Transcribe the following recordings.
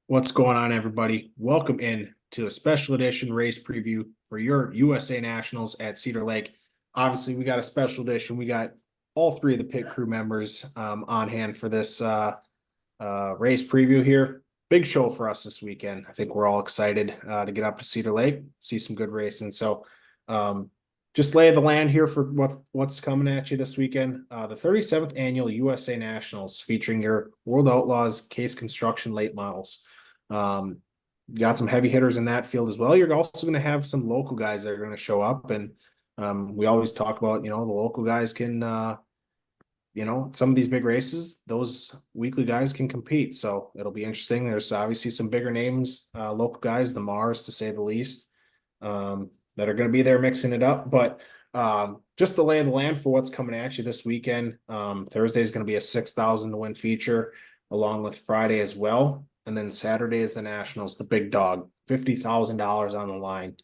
What's going on, everybody? Welcome in to a special edition race preview for your USA Nationals at Cedar Lake. Obviously, we got a special edition. We got all three of the pit crew members on hand for this race preview here. Big show for us this weekend. I think we're all excited to get up to Cedar Lake, see some good racing. So, just lay the land here for what's coming at you this weekend. The 37th annual USA Nationals featuring your World Outlaws Case Construction late models. Got some heavy hitters in that field as well. You're also going to have some local guys that are going to show up, and we always talk about the local guys can some of these big races, those weekly guys can compete. So it'll be interesting. There's obviously some bigger names, local guys, the Mars to say the least, that are going to be there mixing it up. But just the lay of the land for what's coming at you this weekend. Thursday is going to be a 6,000 to win feature, along with Friday as well. And then Saturday is the Nationals, the big dog, $50,000 on the line,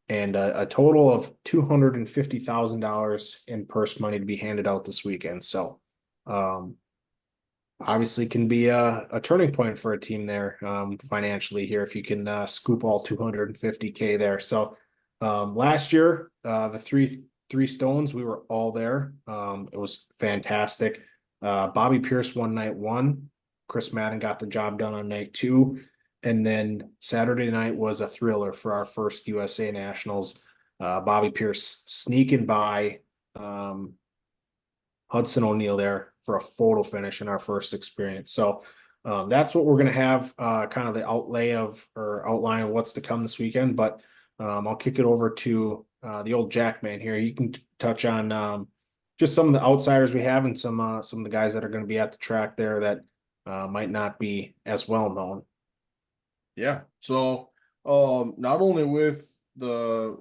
and a total of $250,000 in purse money to be handed out this weekend. So, obviously, can be a turning point for a team there financially here if you can scoop all 250K there. So, last year, the three stones, we were all there. It was fantastic. Bobby Pierce won night one. Chris Madden got the job done on night two. And then Saturday night was a thriller for our first USA Nationals. Bobby Pierce sneaking by Hudson O'Neal there for a photo finish in our first experience. So that's what we're going to have, kind of the outline of what's to come this weekend. But I'll kick it over to the old Jackman here. He can touch on just some of the outsiders we have and some of the guys that are going to be at the track there that might not be as well known. Yeah. So not only with the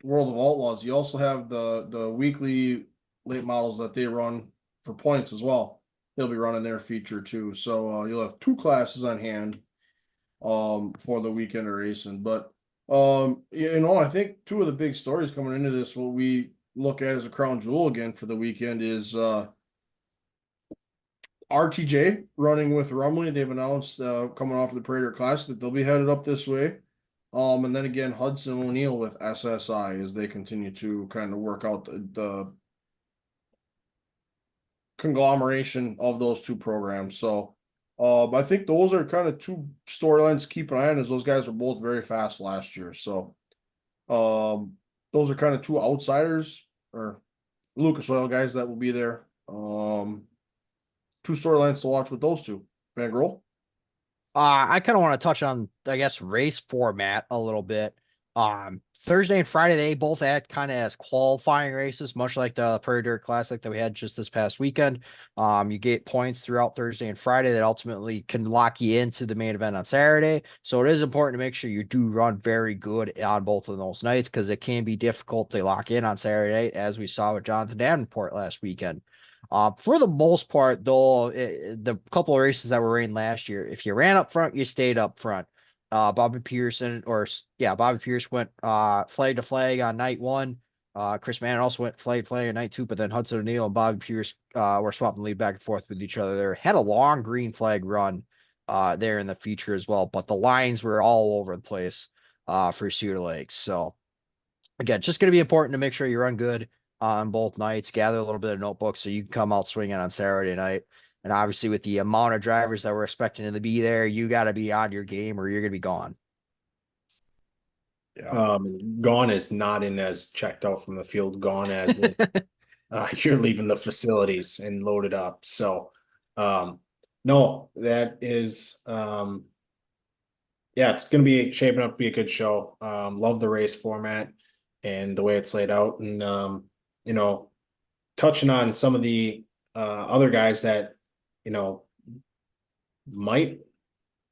World of Outlaws, you also have the weekly late models that they run for points as well. They'll be running their feature too. So you'll have two classes on hand for the weekend of racing. But I think two of the big stories coming into this, what we look at as a crown jewel again for the weekend is RTJ running with Rumley. They've announced coming off of the Prater Classic that they'll be headed up this way. And then again, Hudson O'Neal with SSI as they continue to kind of work out the conglomeration of those two programs. So I think those are kind of two storylines to keep an eye on, as those guys were both very fast last year. So those are kind of two outsiders or Lucas Oil guys that will be there. Two storylines to watch with those two. Van Grohl? I kind of want to touch on, I guess, race format a little bit. Thursday and Friday, they both had kind of as qualifying races, much like the Prairie Dirt Classic that we had just this past weekend. You get points throughout Thursday and Friday that ultimately can lock you into the main event on Saturday. So it is important to make sure you do run very good on both of those nights, because it can be difficult to lock in on Saturday night, as we saw with Jonathan Davenport last weekend. For the most part, though, the couple of races that were ran last year, if you ran up front, you stayed up front. Bobby Pierce went flag to flag on night one. Chris Mann also went flag to flag on night two, but then Hudson O'Neal and Bobby Pierce were swapping lead back and forth with each other there. Had a long green flag run there in the feature as well, but the lines were all over the place for Cedar Lake. So again, just going to be important to make sure you run good on both nights, gather a little bit of notebooks so you can come out swinging on Saturday night. And obviously, with the amount of drivers that we're expecting to be there, you got to be on your game or you're going to be gone. Yeah. Gone is not in as checked out from the field, gone as in, you're leaving the facilities and loaded up. So, no, that is, yeah, it's going to be shaping up to be a good show. Love the race format and the way it's laid out. And, touching on some of the other guys that, might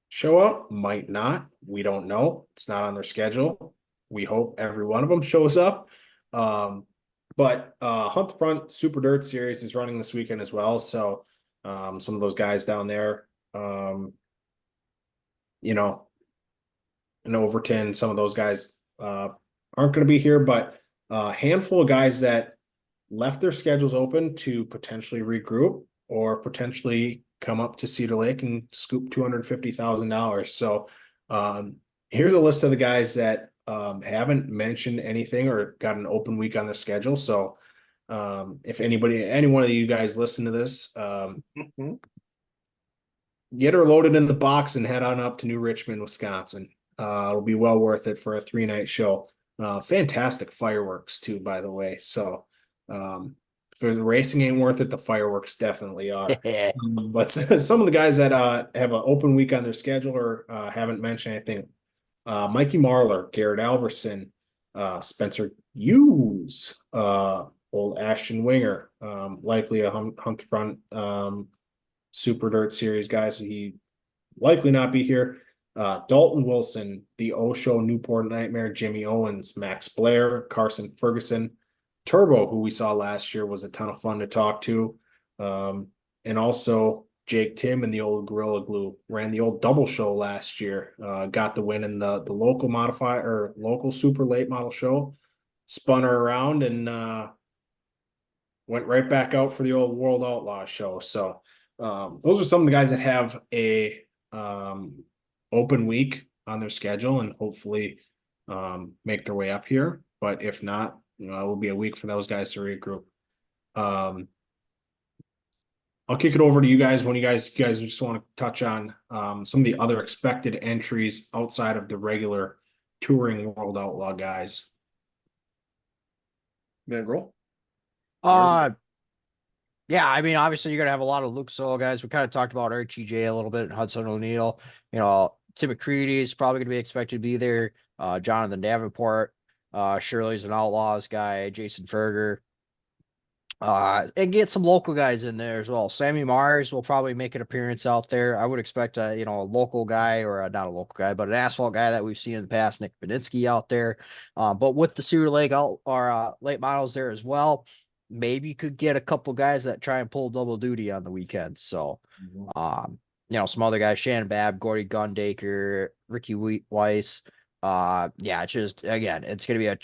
show up, might not. We don't know. It's not on their schedule. We hope every one of them shows up. But Hunt Front Super Dirt Series is running this weekend as well. So some of those guys down there, in Overton, some of those guys aren't going to be here, but a handful of guys that left their schedules open to potentially regroup or potentially come up to Cedar Lake and scoop $250,000. So here's a list of the guys that haven't mentioned anything or got an open week on their schedule. So if any one of you guys listen to this, get her loaded in the box and head on up to New Richmond, Wisconsin. It'll be well worth it for a 3-night show. Fantastic fireworks too, by the way. So if the racing ain't worth it, the fireworks definitely are. But some of the guys that have an open week on their schedule or haven't mentioned anything, Mikey Marlar, Garrett Alverson, Spencer Hughes, old Ashton Winger, likely a hunt front Super Dirt Series guy, so he likely not be here. Dalton Wilson, the Osho Newport Nightmare, Jimmy Owens, Max Blair, Carson Ferguson, Turbo, who we saw last year, was a ton of fun to talk to. And also Jake Tim and the old Gorilla Glue ran the old double show last year. Got the win in the local local super late model show. Spun her around and went right back out for the old World Outlaw show. So those are some of the guys that have a open week on their schedule and hopefully make their way up here. But if not, it will be a week for those guys to regroup. I'll kick it over to you guys when you guys just want to touch on some of the other expected entries outside of the regular touring World Outlaw guys. Mangrel? Yeah, I mean, obviously you're gonna have a lot of Luke Solo guys. We kind of talked about RTJ a little bit, and Hudson O'Neill. Tim McCready is probably gonna be expected to be there. Jonathan Davenport, Shirley's an Outlaws guy, Jason Ferger. And get some local guys in there as well. Sammy Mars will probably make an appearance out there. I would expect a local guy or not a local guy, but an asphalt guy that we've seen in the past, Nick Beninsky out there. But with the Cedar Lake late models there as well, maybe you could get a couple guys that try and pull double duty on the weekend. So, some other guys, Shannon Babb, Gordy Gundaker, Ricky Weiss. Just again, it's gonna be a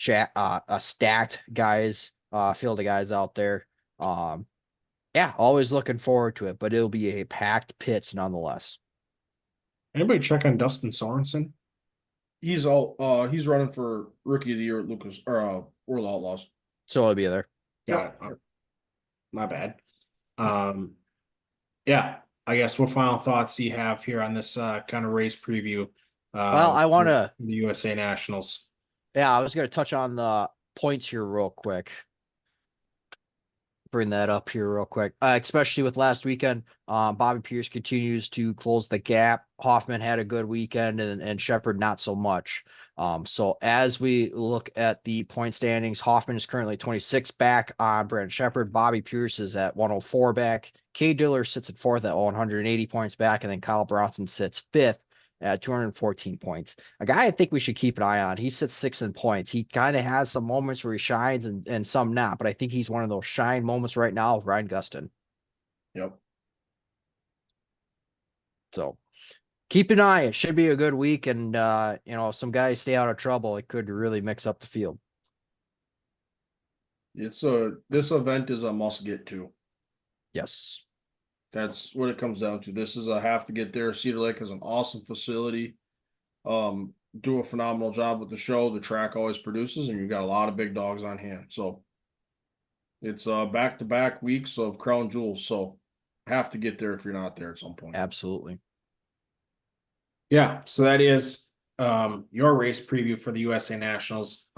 stacked guys field of guys out there. Always looking forward to it, but it'll be a packed pits nonetheless. Anybody check on Dustin Sorensen? He's running for Rookie of the Year at Lucas or World Outlaws. So he'll be there. Got it. Not bad. I guess what final thoughts do you have here on this kind of race preview? Well, I want to the USA Nationals. Yeah, I was going to touch on the points here real quick. Bring that up here real quick, especially with last weekend. Bobby Pierce continues to close the gap. Hoffman had a good weekend and Shepard not so much. So as we look at the point standings, Hoffman is currently 26 back on Brandon Shepard. Bobby Pierce is at 104 back. Kay Diller sits at fourth at 180 points back, and then Kyle Bronson sits fifth at 214 points. A guy I think we should keep an eye on. He sits sixth in points. He kind of has some moments where he shines and some not, but I think he's one of those shine moments right now with Ryan Gustin. Yep. So keep an eye. It should be a good week, and if some guys stay out of trouble, it could really mix up the field. This event is a must get to. Yes. That's what it comes down to. This is a have to get there. Cedar Lake is an awesome facility. Do a phenomenal job with the show. The track always produces, and you've got a lot of big dogs on hand. So it's back-to-back weeks of crown jewels. So have to get there if you're not there at some point. Absolutely. Yeah, so that is your race preview for the USA Nationals,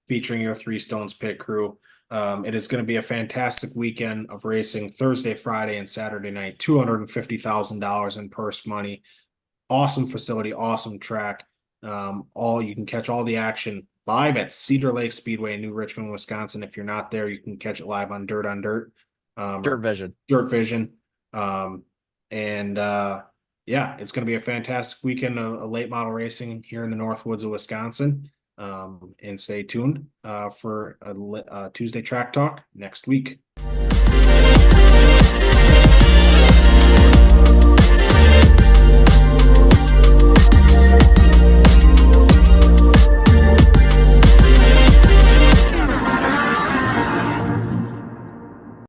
featuring your Three Stones pit crew. It is going to be a fantastic weekend of racing Thursday, Friday, and Saturday night. $250,000 in purse money. Awesome facility, awesome track. You can catch all the action live at Cedar Lake Speedway in New Richmond, Wisconsin. If you're not there, you can catch it live on Dirt on Dirt. DirtVision. DirtVision. It's going to be a fantastic weekend of late model racing here in the Northwoods of Wisconsin. And stay tuned for a Tuesday Track Talk next week.